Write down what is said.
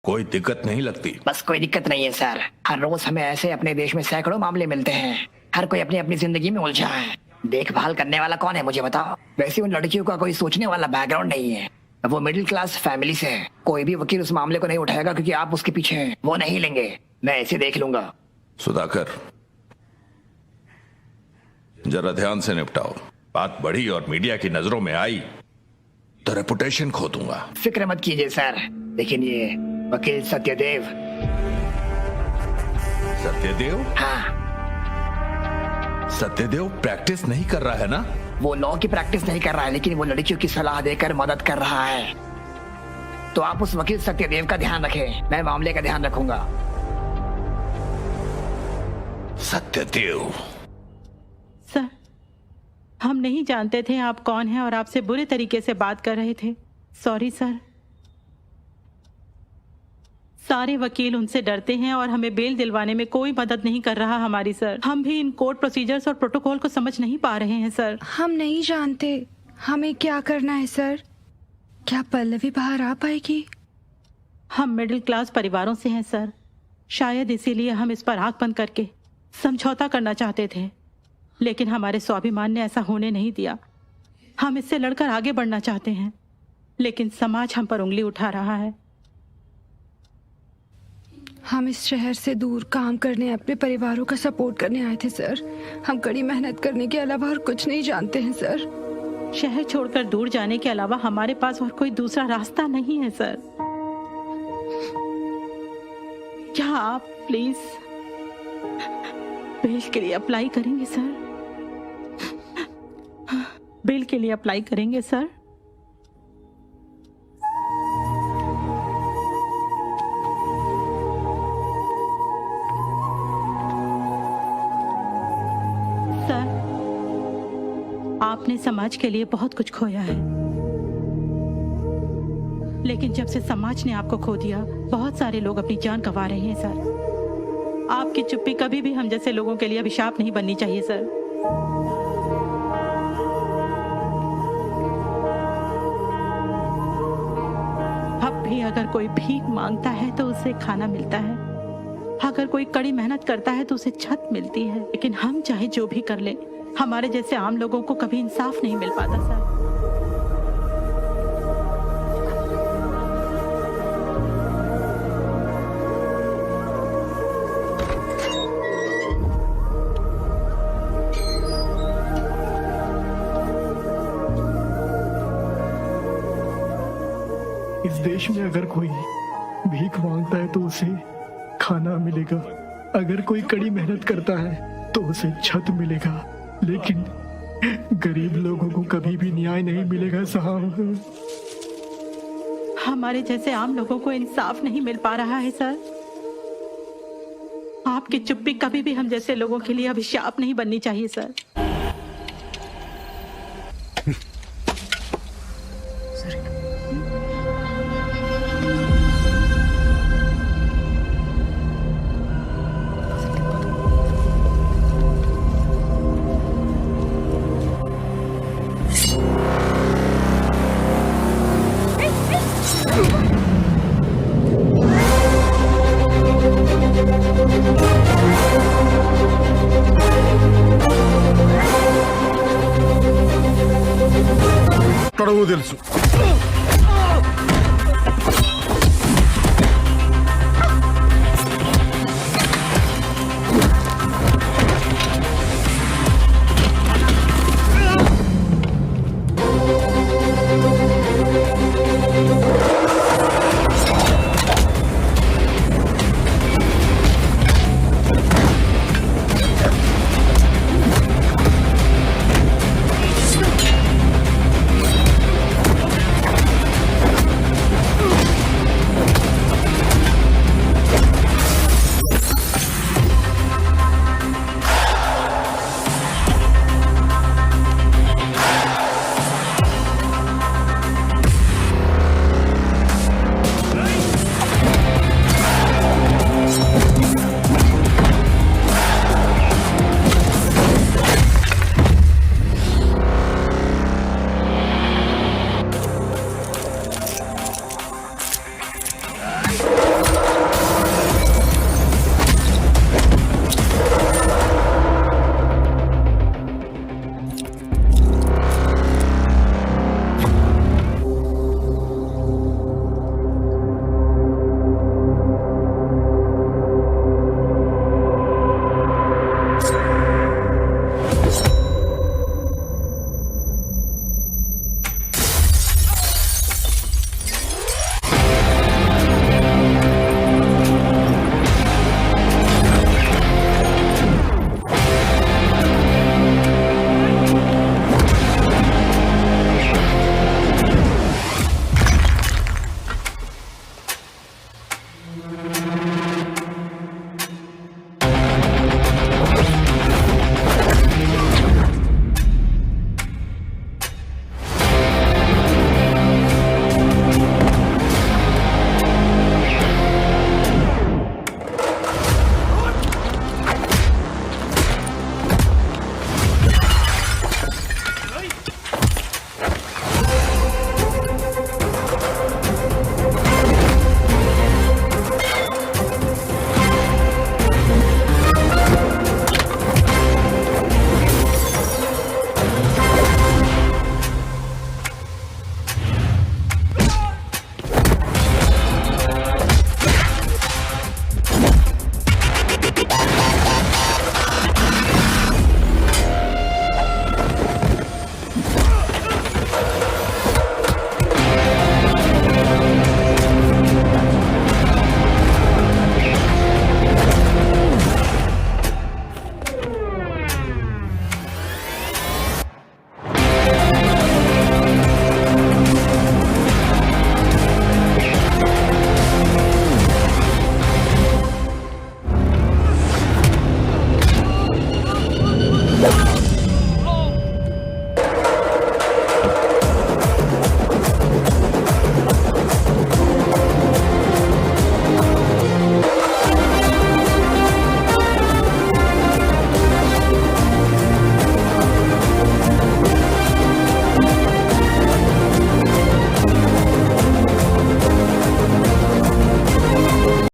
कोई दिक्कत नहीं लगती? बस कोई दिक्कत नहीं है सर। हर रोज हमें ऐसे अपने देश में सैकड़ों मामले मिलते हैं। हर कोई अपनी अपनी जिंदगी में उलझा है। देखभाल करने वाला कौन है मुझे बताओ। वैसे उन लड़कियों का कोई सोचने वाला बैकग्राउंड नहीं है। वो मिडिल क्लास फैमिली से है। कोई भी वकील उस मामले को नहीं उठाएगा क्योंकि आप उसके पीछे हैं। वो नहीं लेंगे, मैं ऐसे देख लूंगा। सुधाकर, जरा ध्यान से निपटाओ। बात बढ़ी और मीडिया की नजरों में आई तो रेपुटेशन खो दूंगा। फिक्र मत कीजिए सर। लेकिन ये वकील सत्यदेव। सत्यदेव? हाँ, सत्यदेव प्रैक्टिस नहीं कर रहा है ना? वो लॉ की प्रैक्टिस नहीं कर रहा है, लेकिन वो लड़कियों की सलाह देकर मदद कर रहा है। तो आप उस वकील सत्यदेव का ध्यान रखें, मैं मामले का ध्यान रखूंगा। सत्यदेव? सर, हम नहीं जानते थे आप कौन हैं और आपसे बुरे तरीके से बात कर रहे थे। Sorry sir. सारे वकील उनसे डरते हैं और हमें बेल दिलवाने में कोई मदद नहीं कर रहा हमारी सर। हम भी इन कोर्ट प्रोसीजर्स और प्रोटोकॉल को समझ नहीं पा रहे हैं सर। हम नहीं जानते हमें क्या करना है सर। क्या पल्लवी बाहर आ पाएगी? हम मिडिल क्लास परिवारों से हैं सर। शायद इसीलिए हम इस पर आंख बंद करके समझौता करना चाहते थे, लेकिन हमारे स्वाभिमान ने ऐसा होने नहीं दिया। हम इससे लड़कर आगे बढ़ना चाहते हैं, लेकिन समाज हम पर उंगली उठा रहा है। हम इस शहर से दूर काम करने, अपने परिवारों का सपोर्ट करने आए थे सर। हम कड़ी मेहनत करने के अलावा और कुछ नहीं जानते हैं सर। शहर छोड़कर दूर जाने के अलावा हमारे पास और कोई दूसरा रास्ता नहीं है सर। क्या आप प्लीज बेल के लिए अप्लाई करेंगे सर? बेल के लिए अप्लाई करेंगे सर? सर, आपने समाज के लिए बहुत कुछ खोया है, लेकिन जब से समाज ने आपको खो दिया, बहुत सारे लोग अपनी जान गंवा रहे हैं सर। आपकी चुप्पी कभी भी हम जैसे लोगों के लिए अभिशाप नहीं बननी चाहिए सर। अब भी अगर कोई भीख मांगता है तो उसे खाना मिलता है, अगर कोई कड़ी मेहनत करता है तो उसे छत मिलती है, लेकिन हम चाहे जो भी कर ले, हमारे जैसे आम लोगों को कभी इंसाफ नहीं मिल पाता सर। इस देश में अगर कोई भीख मांगता है तो उसे खाना मिलेगा, अगर कोई कड़ी मेहनत करता है तो उसे छत मिलेगा, लेकिन गरीब लोगों को कभी भी न्याय नहीं मिलेगा साहब। हमारे जैसे आम लोगों को इंसाफ नहीं मिल पा रहा है सर। आपकी चुप्पी कभी भी हम जैसे लोगों के लिए अभिशाप नहीं बननी चाहिए सर। తొడవు తెలుసు